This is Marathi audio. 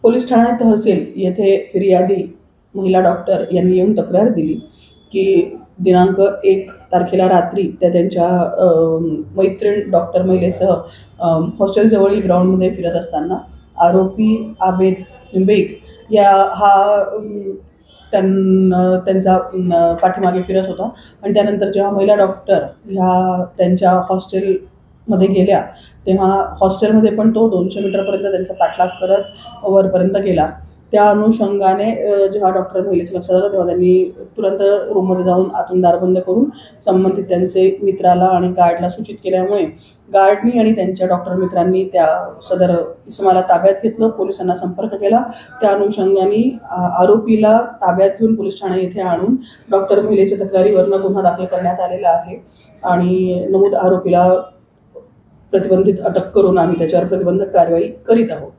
पोलीस ठाणे तहसील येथे फिर्यादी महिला डॉक्टर यांनी येऊन तक्रार दिली की दिनांक 1 तारखेला रात्री त्या त्यांच्या मैत्रीण डॉक्टर महिलेसह हॉस्टेलजवळील ग्राउंडमध्ये फिरत असताना आरोपी आबेद बेग या हा त्यांचा पाठीमागे फिरत होता आणि त्यानंतर जेव्हा महिला डॉक्टर ह्या त्यांच्या हॉस्टेलमध्ये गेल्या तेव्हा हॉस्टेलमध्ये पण तो 200 मीटरपर्यंत त्यांचा पाठलाग करत वरपर्यंत गेला. त्या अनुषंगाने जेव्हा डॉक्टर महिलेच्या लक्षात आलं तेव्हा त्यांनी तुरंत रूममध्ये जाऊन आतून दार बंद करून संबंधित त्यांचे मित्राला आणि गार्डला सूचित केल्यामुळे गार्डनी आणि त्यांच्या डॉक्टर मित्रांनी त्या सदर इसमाला ताब्यात घेतलं, पोलिसांना संपर्क केला. त्या अनुषंगाने आरोपीला ताब्यात घेऊन पोलीस ठाणे येथे आणून डॉक्टर महिलेच्या तक्रारीवरनं गुन्हा दाखल करण्यात आलेला आहे आणि नमूद आरोपीला प्रतिबंधित अटक करून आम्ही त्याच्यावर प्रतिबंधक कारवाई करीत आहोत.